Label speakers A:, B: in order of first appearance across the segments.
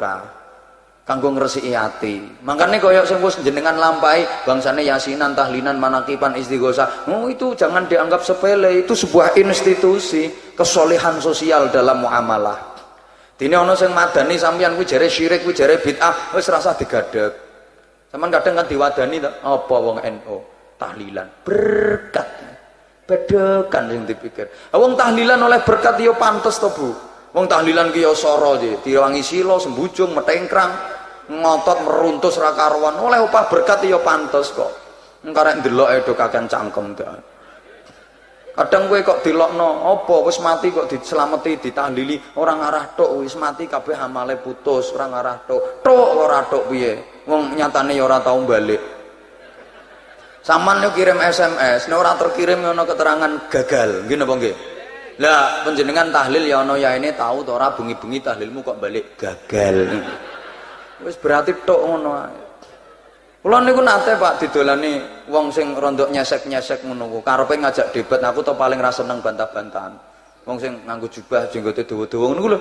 A: barokah. Kanggo ngresiki ati. Makanya koyok sing wis jenengan lampahi bangsane yasinan, tahlilan, manakipan, istighosah. Oh, itu jangan dianggap sepele, itu sebuah institusi kesolehan sosial dalam muamalah. Dene ana sing madani sampeyan kuwi jare syirik, kuwi jare bid'ah, wis rasa digadeg. Sampeyan kadang kan diwadani to, apa wong NU tahlilan berkat. Bedekan sing dipikir. Wong tahlilan oleh berkat ya pantes to, Bu. Wong tahlilan ki ya sara iki, diwangi sila, sembujung, metengkrang, ngotot meruntus ra karuan, oleh upah berkat ya pantes kok. Engko arek ndeloke do kakean cangkem ta. Kadang kowe kok dilokno apa wis mati kok diselameti, ditahlili, ora ngarah tok wis mati kabeh amale putus, ora ngarah tok. Tok ora tok piye? Wong nyatane ya ora tau balik. Saman yo kirim SMS, nek ora terkirim ngono keterangan gagal, nggih napa nggih? Lah panjenengan tahlil ya ana ya ini tahu to ora bengi-bengi tahlilmu kok balik gagal. Wis berarti tok ngono ae. Kula niku nate Pak didolani wong sing rondok nyesek-nyesek ngono ku. Karepe ngajak debat aku to paling ra seneng bantah-bantahan. Wong sing nganggo jubah jenggote dawa-dawa ngono ku lho.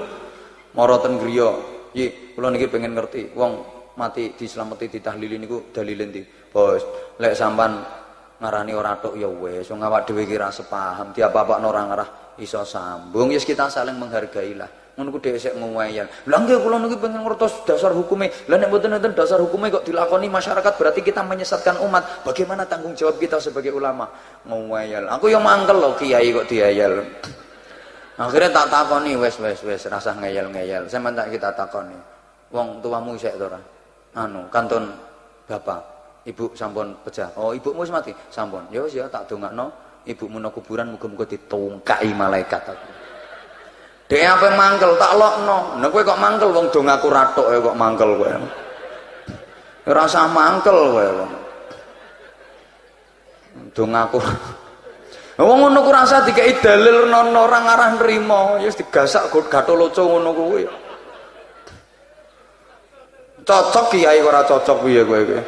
A: Mara ten griya. Nggih, kula niki pengen ngerti wong mati dislameti ditahlili niku dalile ndi? Bos, lek sampan ngarani ora tok ya wis, wong awak dhewe iki ra sepaham, diapa-apakno ora ngarah iso sambung. Yes kita saling menghargailah. Ngono ku dhek sik ngwayal. Lah nggih kula niki pengen ngertos dasar hukume. Lah nek mboten nonton dasar hukume kok dilakoni masyarakat berarti kita menyesatkan umat. Bagaimana tanggung jawab kita sebagai ulama? Ngwayal. Aku yo mangkel lho kiai kok diayal. Akhirnya tak takoni wis rasah ngeyel-ngeyel. Sampeyan tak kita takoni. Wong tuamu isih to ora? Anu, kantun bapak. Ibu sampun pejah. Oh, ibumu wis mati? Sampun. Ya wis ya tak dongakno ibumu nang kuburan muga-muga ditungkai malaikat aku. Dek apa mangkel tak lokno. Nek kowe kok mangkel wong dong aku ratok kok mangkel kowe. Ora usah mangkel kowe. Dong aku. Wong ngono ku rasa dikeki dalil nono ora ngarah nrimo, ya wis digasak Gatholoco ngono kuwi. Cocok kiai ora cocok piye kowe iki.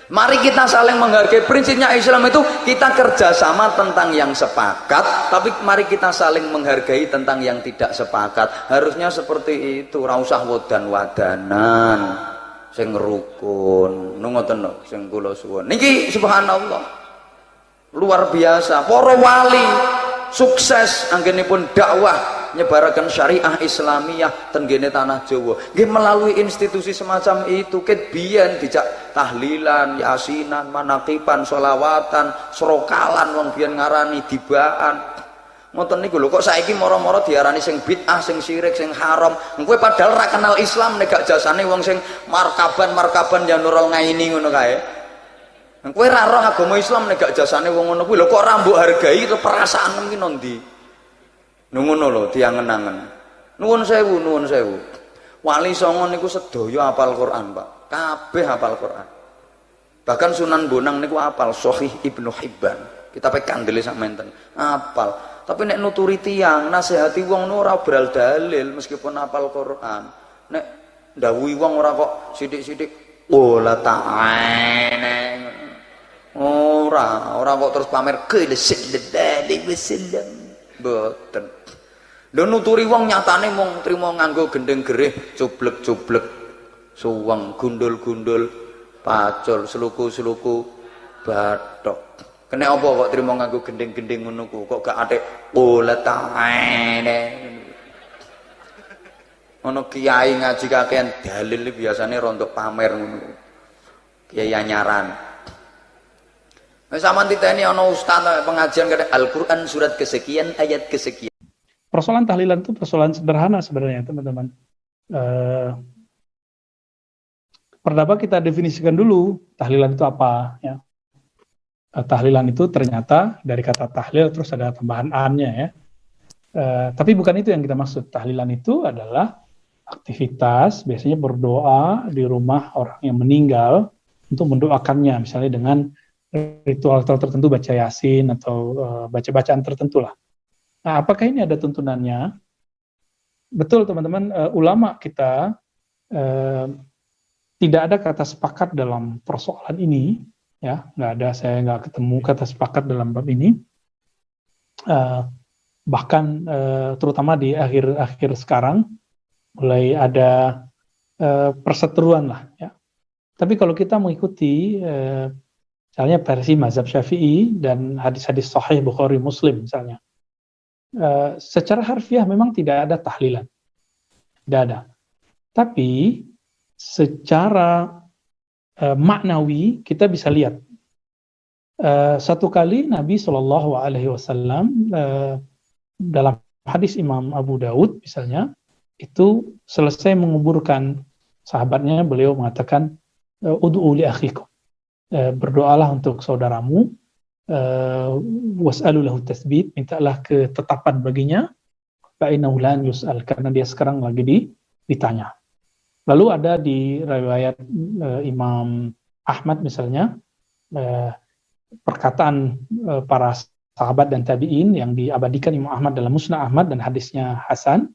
A: Mari kita saling menghargai. Prinsipnya Islam itu kita kerjasama tentang yang sepakat, tapi mari kita saling menghargai tentang yang tidak sepakat. Harusnya seperti itu, ora usah wadan-wadanan sing rukun. Ngoten lho sing kula suwun. Niki subhanallah. Luar biasa. Para wali sukses anggenipun dakwah nyebaraken syariah Islamiyah ten gene tanah Jawa nggih melalui institusi semacam itu. Ket biyen dijak tahlilan, yasinan, manakipan, sholawatan, srokalan wong biyen ngarani dibaan. Ngoten niku lho kok saiki mara-mara diarani sing bid'ah, sing syirik, sing haram. Kowe padahal ra kenal Islam nek gak jasane wong sing markaban ya Nurul Ngaini ngono kae. Kowe ra roh agama Islam nek gak jasane wong ngono kuwi lho kok ra mbok hargai to perasaan ki ndi. Ngono lho diangen-angen. Nuwun sewu. Wali Songo niku sedaya hafal Quran, Pak. Kabeh hafal Quran. Bahkan Sunan Bonang niku hafal Sahih Ibnu Hibban. Kita pe kandele sak menten. Hafal. Tapi nek nuturi tiyang, nasihati wong ora beral dalil meskipun hafal Quran. Nek ndawuhi wong ora kok sithik-sithik la ta'ala. Ora kok terus pamer qul sallallahu alaihi wasallam. Mboten. Lho nuturi wong nyatane mung trimo nganggo gendeng gerih, cublek-cublek, suweng, gundul-gundul, pacul, seluku-seluku, bathok. Kena apa kok trimo nganggo gendeng-gendeng ngono ku? Kok gak atik qul ta'ala. Ono kiai ngaji kakean dalil biasane rontok pamer ngono. Kiai anyaran. Wis sampean titeni ana ustaz pengajian kate Al-Qur'an surat kesekian ayat kesekian.
B: Persoalan tahlilan itu persoalan sederhana sebenarnya teman-teman. Pertama kita definisikan dulu tahlilan itu apa ya. Tahlilan itu ternyata dari kata tahlil terus ada tambahan an-nya ya. Tapi bukan itu yang kita maksud. Tahlilan itu adalah aktivitas biasanya berdoa di rumah orang yang meninggal untuk mendoakannya misalnya dengan ritual tertentu baca yasin atau baca-bacaan tertentu lah. Nah, apakah ini ada tuntunannya? Betul teman-teman, ulama kita tidak ada kata sepakat dalam persoalan ini, ya, saya nggak ketemu kata sepakat dalam bab ini. Bahkan terutama di akhir-akhir sekarang, mulai ada perseteruan lah ya. Tapi kalau kita mengikuti misalnya versi mazhab Syafi'i dan hadis-hadis sahih Bukhari Muslim misalnya, secara harfiah memang tidak ada tahlilan, tidak ada. Tapi secara maknawi kita bisa lihat. Satu kali Nabi Shallallahu Alaihi Wasallam dalam hadis Imam Abu Daud misalnya, itu selesai menguburkan sahabatnya, beliau mengatakan, ud'u li akhikum, berdoalah untuk saudaramu, was'alu lahu tasbit, mintalah ketetapan baginya, fa innahu lan yus'al, karena dia sekarang lagi ditanya. Lalu ada di riwayat Imam Ahmad misalnya, perkataan para sahabat dan tabi'in yang diabadikan Imam Ahmad dalam Musnad Ahmad dan hadisnya Hasan,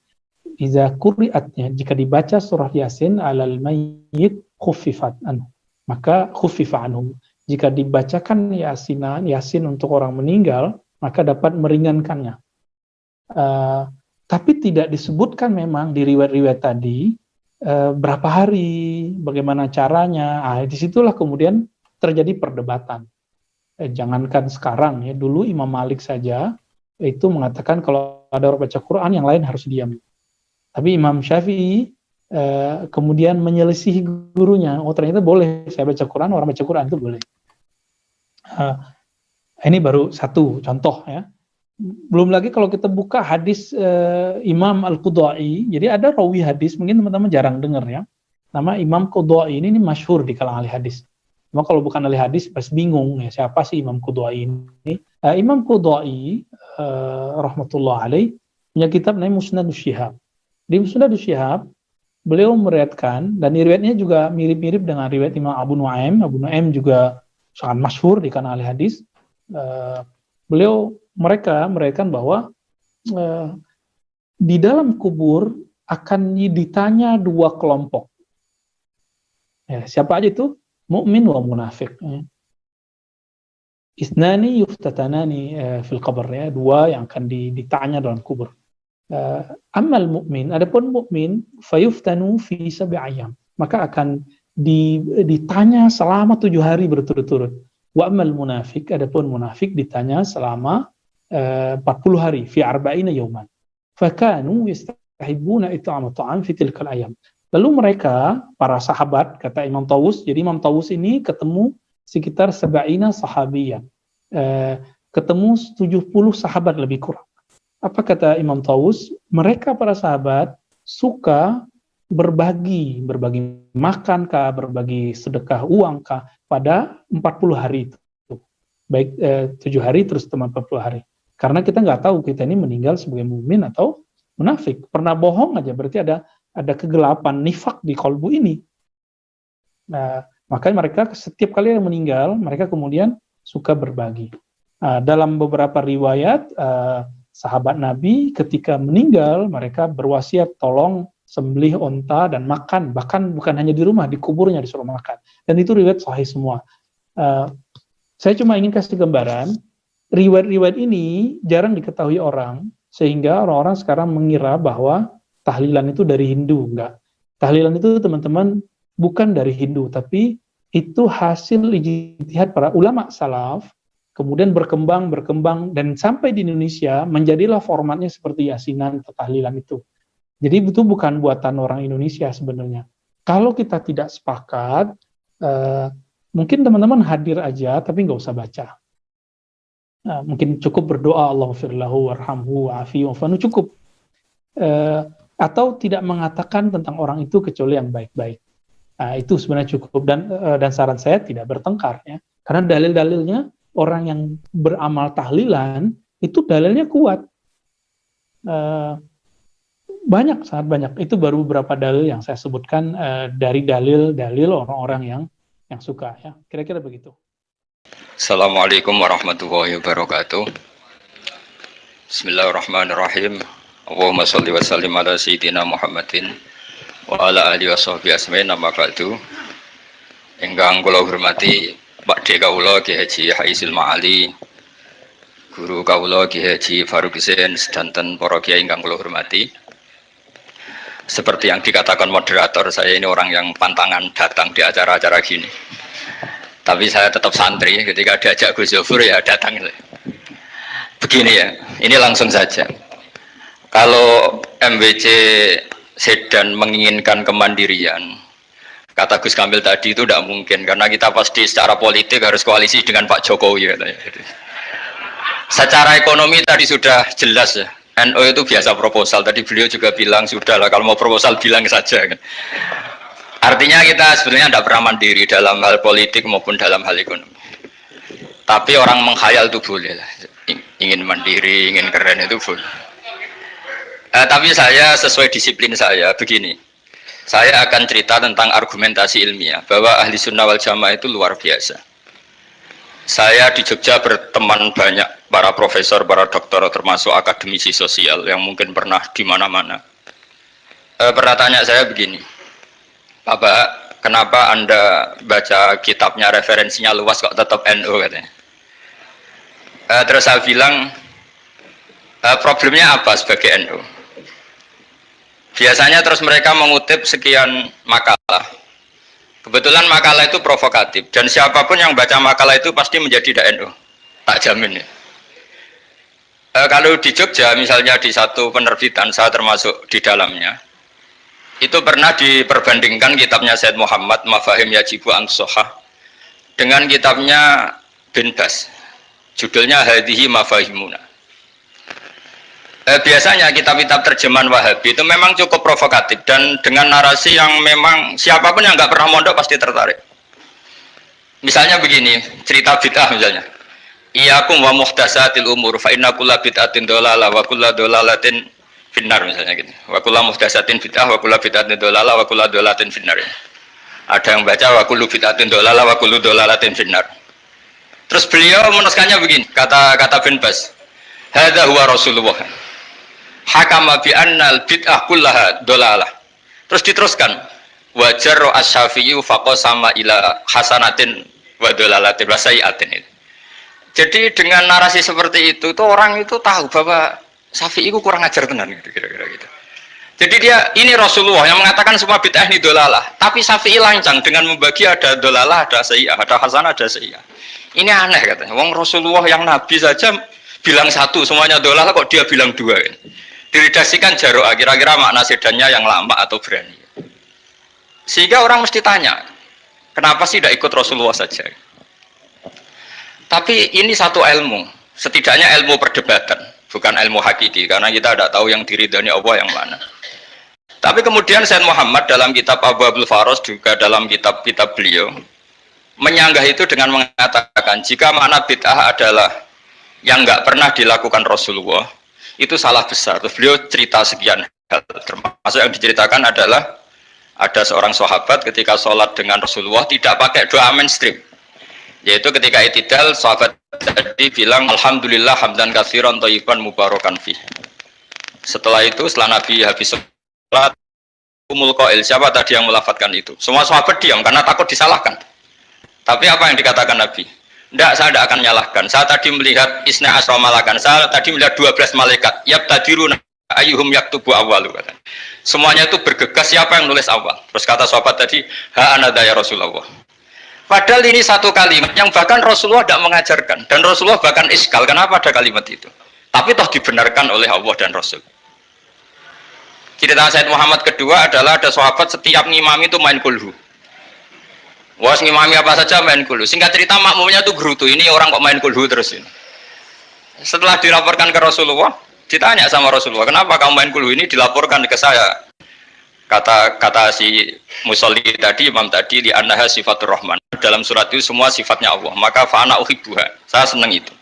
B: iza quri'atnya, jika dibaca surah Yasin alal mayyit khuffifat anhu, maka khuffifa anhu, jika dibacakan Yasin untuk orang meninggal, maka dapat meringankannya. Tapi tidak disebutkan memang di riwayat-riwayat tadi berapa hari, bagaimana caranya. Disitulah kemudian terjadi perdebatan. Jangankan sekarang ya, dulu Imam Malik saja itu mengatakan kalau ada orang baca Quran yang lain harus diam. Tapi Imam Syafi'i kemudian menyelisihi gurunya, oh ternyata boleh saya baca Quran, orang baca Quran itu boleh. Ini baru satu contoh ya. Belum lagi kalau kita buka hadis Imam Al-Qudai, jadi ada rawi hadis, mungkin teman-teman jarang dengar ya. Nama Imam Qudai ini masyhur di kalangan ahli hadis. Cuma kalau bukan ahli hadis pasti bingung ya, siapa sih Imam Qudai ini? Imam Qudai rahmatullah alaih punya kitab namanya Musnadus Syihab. Di Musnadus Syihab beliau meriwayatkan, dan riwayatnya juga mirip-mirip dengan riwayat Imam Abu Nuaim. Abu Nuaim juga sangat masyhur di kalangan ahli hadis. Beliau meriwayatkan bahwa di dalam kubur akan ditanya dua kelompok. Ya, siapa aja itu? Mukmin wa munafik. Isnani yuftatanani fil qabr, ya, dua yang akan ditanya dalam kubur. Amal mukmin, adapun mukmin fayuftanu fi sab'i ayyam, maka akan ditanya selama 7 hari berturut-turut. Wa amal munafik, adapun munafik ditanya selama 40 hari, fi arba'ina yawman. Fakanu yastahibbuna it'am ta'am fi tilkal ayyam. Lalu mereka, para sahabat, kata Imam Tawus, jadi Imam Tawus ini ketemu sekitar sab'ina sahabiyan, ketemu 70 sahabat lebih kurang. Apa kata Imam Tawus? Mereka para sahabat suka berbagi makan kah, berbagi sedekah uang kah pada 40 hari itu. Baik 7 hari terus teman 40 hari. Karena kita nggak tahu kita ini meninggal sebagai mukmin atau munafik. Pernah bohong aja berarti ada kegelapan nifak di kolbu ini. Nah, makanya mereka setiap kali yang meninggal, mereka kemudian suka berbagi. Dalam beberapa riwayat, sahabat Nabi ketika meninggal, mereka berwasiat tolong sembelih onta dan makan. Bahkan bukan hanya di rumah, di kuburnya disuruh makan. Dan itu riwayat sahih semua. Saya cuma ingin kasih gambaran, riwayat-riwayat ini jarang diketahui orang, sehingga orang-orang sekarang mengira bahwa tahlilan itu dari Hindu. Enggak. Tahlilan itu teman-teman bukan dari Hindu, tapi itu hasil ijtihad para ulama salaf, kemudian berkembang, dan sampai di Indonesia menjadilah formatnya seperti yasinan atau tahlilan itu. Jadi itu bukan buatan orang Indonesia sebenarnya. Kalau kita tidak sepakat, mungkin teman-teman hadir aja, tapi nggak usah baca. Mungkin cukup berdoa, Allahumma warhamhu wa'afi wa'fanu, cukup. Atau tidak mengatakan tentang orang itu kecuali yang baik-baik. Itu sebenarnya cukup, dan saran saya tidak bertengkar ya. Karena dalil-dalilnya orang yang beramal tahlilan itu dalilnya kuat. Banyak, sangat banyak. Itu baru beberapa dalil yang saya sebutkan dari dalil-dalil orang-orang yang suka ya. Kira-kira begitu.
C: Assalamualaikum warahmatullahi wabarakatuh. Bismillahirrahmanirrahim. Allahumma sholli wa sallim ala sayyidina Muhammadin wa ala alihi wa sahbihi asma'in, nama ba'du. Ingkang kula hormati Pak D kawula Ki Haji Haisil Ma'ali, guru kawula Ki Haji Faruk Hussein, sedanten para kiai ingkang kula hormati. seperti yang dikatakan moderator, saya ini orang yang pantangan datang di acara-acara gini. Tapi saya tetap santri, ketika diajak Gus Zofur ya datang. Begini ya, ini langsung saja. Kalau MWC Sedan menginginkan kemandirian, kata Gus Kamil tadi itu tidak mungkin, karena kita pasti secara politik harus koalisi dengan Pak Jokowi katanya. Secara ekonomi tadi sudah jelas ya. NU itu biasa proposal, tadi beliau juga bilang sudahlah kalau mau proposal bilang saja kan. Artinya kita sebenarnya tidak pernah mandiri dalam hal politik maupun dalam hal ekonomi. Tapi orang menghayal itu boleh lah, ingin mandiri, ingin keren itu boleh. Tapi saya sesuai disiplin saya begini, saya akan cerita tentang argumentasi ilmiah bahwa ahli sunnah wal jamaah itu luar biasa. Saya di Jogja berteman banyak para profesor, para doktor, termasuk akademisi sosial yang mungkin pernah di mana-mana. Pernah tanya saya begini, Bapak, kenapa Anda baca kitabnya referensinya luas kok tetap NU katanya. Terus saya bilang, problemnya apa sebagai NU? Biasanya terus mereka mengutip sekian makalah. Kebetulan makalah itu provokatif dan siapapun yang baca makalah itu pasti menjadi NU, tak jamin ya. Kalau di Jogja misalnya di satu penerbitan, saya termasuk di dalamnya, itu pernah diperbandingkan kitabnya Said Muhammad Mafahim Yajibu An-Sohah dengan kitabnya Bin Bas, judulnya Hadihi Mafahimuna. Biasanya kitab-kitab terjemahan Wahabi itu memang cukup provokatif dan dengan narasi yang memang siapapun yang nggak pernah mondok pasti tertarik. Misalnya begini, cerita bid'ah misalnya. Iyakum wa muhdatsatil umur fa inna kulla bid'atin dhalalah wa kulla dhalalatin finnar misalnya gitu. Wa kulla muhdatsatin bid'ah wa kulla bid'atin dhalalah wa kulla dhalalatin finnar. Ada yang baca wa kullu bid'atin dhalalah wa kullu dhalalatin finnar. Terus beliau menuliskannya begini, kata Bin Bas. Hadza huwa Rasulullah. Hakama bi annal bid'ah kullaha dhalalah. Terus diteruskan wajar asy-Syafi'i faqasama ila hasanatin wa dhalalatin wa sayi'atin. Jadi dengan narasi seperti itu tuh orang itu tahu bahwa Syafi'i itu kurang ajar tenan gitu kira-kira gitu. Jadi dia ini Rasulullah yang mengatakan semua bid'ah ini dhalalah, tapi Syafi'i lancang dengan membagi ada dhalalah, ada sayi'ah, ada hasanah, ada sayi'ah. Ini aneh katanya. Wong Rasulullah yang nabi saja bilang satu semuanya dhalalah kok dia bilang dua kan. Diredaksikan Jaro'ah, kira-kira makna sedannya yang lama atau berani. Sehingga orang mesti tanya, kenapa sih tidak ikut Rasulullah saja? Tapi ini satu ilmu, setidaknya ilmu perdebatan, bukan ilmu hakiki, karena kita tidak tahu yang diridhani Allah yang mana. Tapi kemudian Sayyid Muhammad dalam kitab Abu Abdul Faros, juga dalam kitab-kitab beliau, menyanggah itu dengan mengatakan, jika makna bid'ah adalah yang nggak pernah dilakukan Rasulullah, itu salah besar. Terus beliau cerita sekian hal, termasuk yang diceritakan adalah ada seorang sahabat ketika sholat dengan Rasulullah tidak pakai doa mainstream, yaitu ketika i'tidal sahabat tadi bilang alhamdulillah hamdan katsiran thayyiban mubarakan fi. Setelah itu setelah Nabi habis sholat umul qail, siapa tadi yang melafadzkan itu? Semua sahabat diam karena takut disalahkan. Tapi apa yang dikatakan Nabi? Tidak, saya tidak akan menyalahkan. Saya tadi melihat isna asra malakan. Saya tadi melihat 12 malaikat. Yabtadiruna ayyuhum yaktubu awwalu. Semuanya itu bergegas siapa yang nulis awal. Terus kata sahabat tadi, ha anada ya Rasulullah. Padahal ini satu kalimat yang bahkan Rasulullah tidak mengajarkan. Dan Rasulullah bahkan iskal. Kenapa ada kalimat itu? Tapi toh dibenarkan oleh Allah dan Rasul. Cerita Sayyid Muhammad kedua adalah ada sahabat setiap ngimami itu main kulhu. Wah, ngimami apa saja main kulhu. Singkat cerita makmumnya tuh gerutu. Ini orang kok main kulhu terus ini. Setelah dilaporkan ke Rasulullah, ditanya sama Rasulullah, kenapa kamu main kulhu ini? Dilaporkan ke saya. Kata si musolli tadi, imam tadi, li annaha sifatur rahman. Dalam surat itu semua sifatnya Allah. Maka fa'ana uhibbuha. Saya senang itu.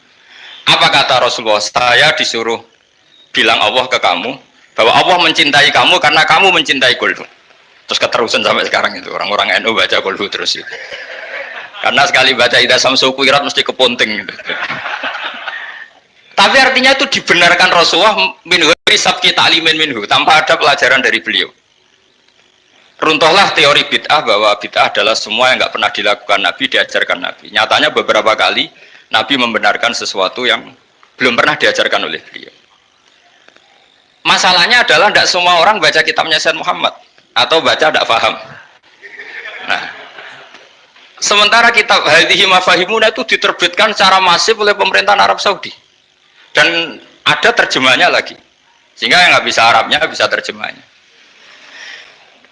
C: Apa kata Rasulullah? Saya disuruh bilang Allah ke kamu bahwa Allah mencintai kamu karena kamu mencintai kulhu. Terus keterusan sampai sekarang itu orang-orang NU baca kulhu terus itu. Karena sekali baca idza samsu kuwirat mesti keponting gitu. Tapi artinya itu dibenarkan Rasulullah minhu sabqi ta'limin minhu, tanpa ada pelajaran dari beliau. Runtuhlah teori bid'ah bahwa bid'ah adalah semua yang nggak pernah dilakukan Nabi, diajarkan Nabi. Nyatanya beberapa kali Nabi membenarkan sesuatu yang belum pernah diajarkan oleh beliau. Masalahnya adalah tidak semua orang baca kitabnya Sayyid Muhammad atau baca tidak paham. Nah, sementara kitab Hadhihi Mafahimuna itu diterbitkan secara masif oleh pemerintahan Arab Saudi dan ada terjemahnya lagi, sehingga yang nggak bisa Arabnya bisa terjemahnya.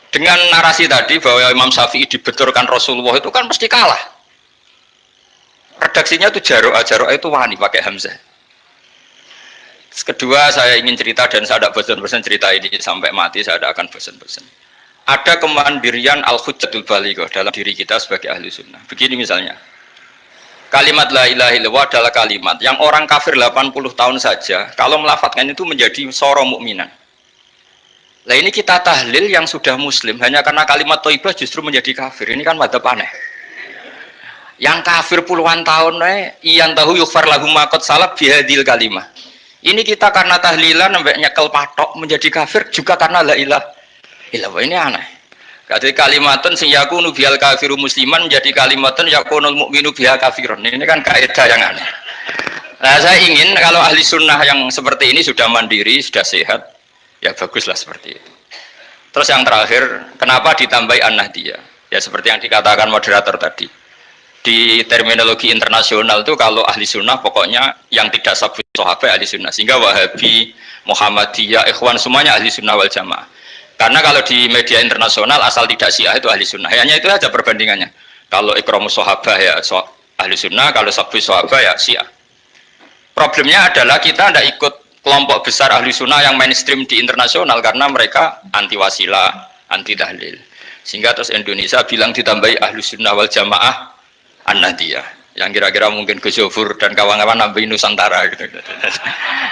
C: Dengan narasi tadi bahwa Imam Syafi'i dibenturkan Rasulullah itu kan mesti kalah. Redaksinya itu Jaro'ah itu wani pakai Hamzah. Kedua, saya ingin cerita dan saya tidak bosan-bosan cerita ini sampai mati, saya tidak akan bosan-bosan. Ada kemandirian al-hujjatul balighah dalam diri kita sebagai ahli sunnah. Begini misalnya, kalimat la ilaha illallah adalah kalimat yang orang kafir 80 tahun saja kalau melafadzkan itu menjadi soro mukminan. Nah ini kita tahlil yang sudah muslim hanya karena kalimat thayyibah justru menjadi kafir. Ini kan madzhab aneh. Yang kafir puluhan tahun iyan tahu yufar lahum ma qad salaf bihadil kalimah. Ini kita karena tahlilan sampai nyekel patok menjadi kafir juga karena la ilaha illallah. Ini aneh. Jadi kalimatun sing yakunu bihal kafiru musliman menjadi kalimatun yakunul mukminu biha kafirun. Ini kan kaidah yang aneh. Nah, saya ingin kalau ahli sunnah yang seperti ini sudah mandiri, sudah sehat, ya baguslah seperti itu. Terus yang terakhir, kenapa ditambahi an-nahdiyah? Ya seperti yang dikatakan moderator tadi. Di terminologi internasional itu kalau ahli sunnah pokoknya yang tidak sabit sahabat ahli sunnah. Sehingga Wahabi, Muhammadiyah, Ikhwan semuanya ahli sunnah wal jamaah. Karena kalau di media internasional asal tidak Syiah itu ahli sunnah. Hanya itu saja perbandingannya. Kalau ikramus sahabah ya ahli sunnah, kalau sabit sahabah ya Syiah. Problemnya adalah kita tidak ikut kelompok besar ahli sunnah yang mainstream di internasional karena mereka anti wasilah, anti tahlil. Sehingga terus Indonesia bilang ditambahi ahli sunnah wal jamaah an-nahdiyah. Yang kira-kira mungkin Gus Yofur dan kawan-kawan nambahin Nusantara gitu.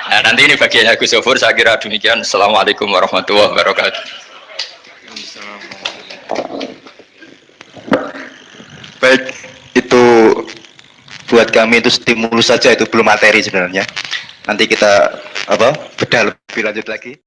C: Nah, nanti ini bagiannya Gus Yofur, saya kira demikian. Assalamualaikum warahmatullahi wabarakatuh.
D: Baik, itu buat kami itu stimulus saja, itu belum materi sebenarnya. Nanti kita bedah lebih lanjut lagi.